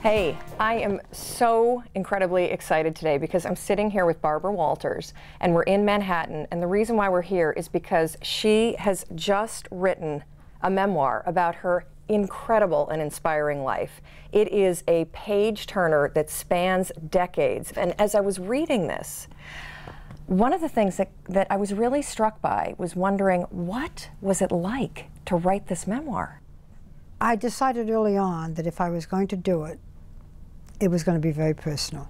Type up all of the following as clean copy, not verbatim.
Hey, I am so incredibly excited today because I'm sitting here with Barbara Walters and we're in Manhattan, and the reason why we're here is because she has just written a memoir about her incredible and inspiring life. It is a page-turner that spans decades, and as I was reading this, one of the things that I was really struck by was wondering, what was it like to write this memoir? I decided early on that if I was going to do it, it was going to be very personal.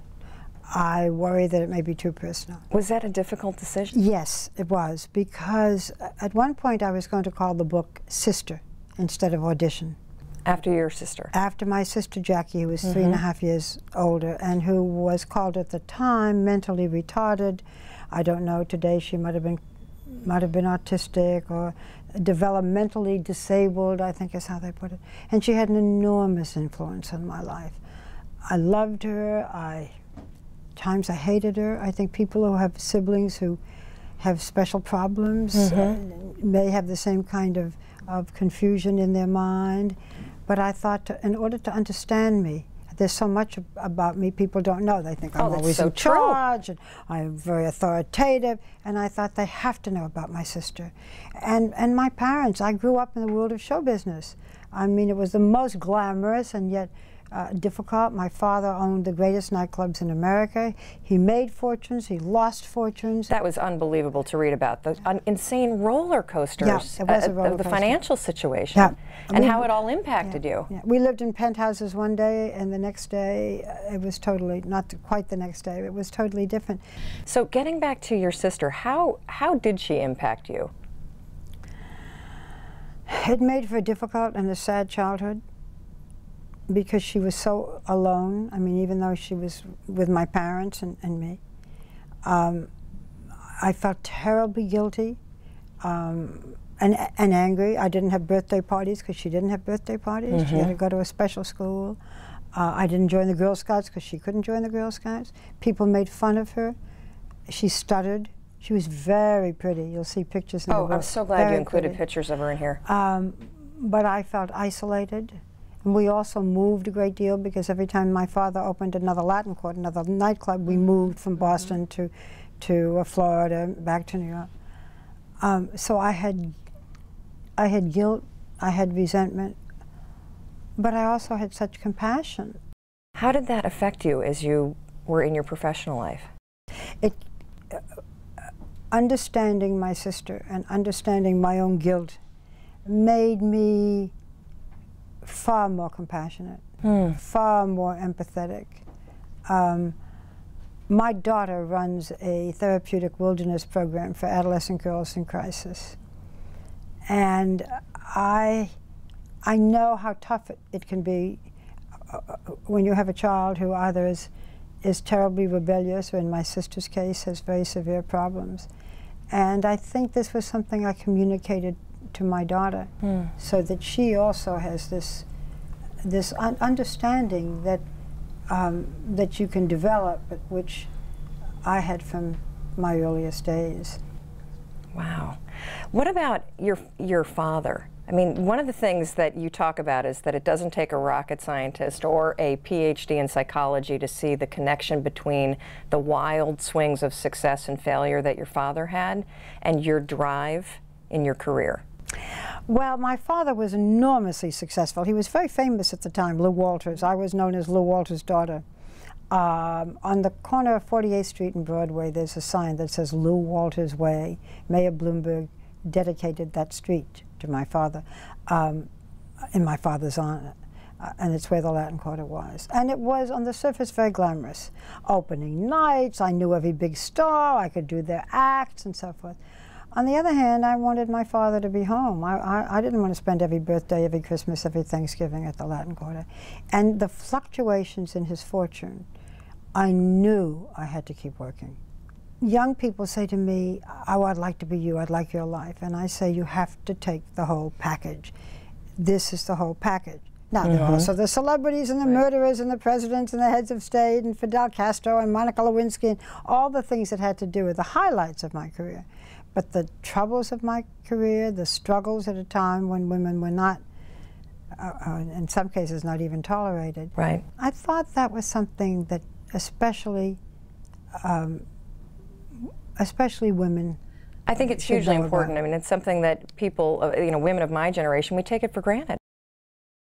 I worry that it may be too personal. Was that a difficult decision? Yes, it was, because at one point I was going to call the book Sister instead of Audition. After your sister? After my sister Jackie, who was 3.5 years older and who was called at the time mentally retarded. I don't know, today she might have been autistic or developmentally disabled, I think is how they put it. And she had an enormous influence on my life. I loved her. Times I hated her. I think people who have siblings who have special problems may have the same kind of confusion in their mind. But I thought, in order to understand me, there's so much about me people don't know. They think I'm always in charge, and I'm very authoritative, and I thought they have to know about my sister. And my parents, I grew up in the world of show business. I mean, it was the most glamorous and yet difficult. My father owned the greatest nightclubs in America. He made fortunes, he lost fortunes. That was unbelievable to read about, the insane roller coasters it was a roller of the coaster. Financial situation, and how it all impacted you. We lived in penthouses one day, and the next day, it was totally, not quite the next day, it was totally different. So getting back to your sister, how did she impact you? It made for a difficult and a sad childhood, because she was so alone. I mean, even though she was with my parents and me, I felt terribly guilty and angry. I didn't have birthday parties because she didn't have birthday parties. She had to go to a special school. I didn't join the Girl Scouts because she couldn't join the Girl Scouts. People made fun of her. She stuttered. She was very pretty. You'll see pictures in the book. I'm so glad you included pictures of her in here. But I felt isolated. And we also moved a great deal, because every time my father opened another Latin Quarter, another nightclub, we moved from Boston to Florida, back to New York. So I had guilt, I had resentment, but I also had such compassion. How did that affect you as you were in your professional life? Understanding my sister and understanding my own guilt made me far more compassionate, far more empathetic. My daughter runs a therapeutic wilderness program for adolescent girls in crisis. And I know how tough it can be when you have a child who either is terribly rebellious, or in my sister's case has very severe problems. And I think this was something I communicated to my daughter, so that she also has this understanding that that you can develop, but which I had from my earliest days. Wow. What about your father? I mean, one of the things that you talk about is that it doesn't take a rocket scientist or a PhD in psychology to see the connection between the wild swings of success and failure that your father had and your drive in your career. Well, my father was enormously successful. He was very famous at the time, Lou Walters. I was known as Lou Walters' daughter. On the corner of 48th Street and Broadway, there's a sign that says Lou Walters Way. Mayor Bloomberg dedicated that street to my father, in my father's honor. And it's where the Latin Quarter was. And it was, on the surface, very glamorous. Opening nights, I knew every big star, I could do their acts and so forth. On the other hand, I wanted my father to be home. I didn't want to spend every birthday, every Christmas, every Thanksgiving at the Latin Quarter. And the fluctuations in his fortune, I knew I had to keep working. Young people say to me, oh, I'd like to be you, I'd like your life. And I say, you have to take the whole package. This is the whole package. Now, there are also the celebrities and the murderers and the presidents and the heads of state and Fidel Castro and Monica Lewinsky and all the things that had to do with the highlights of my career. But the troubles of my career, the struggles at a time when women were not in some cases not even tolerated. Right. I thought that was something that especially women. I think it's hugely important. I mean, it's something that people, you know, women of my generation, we take it for granted.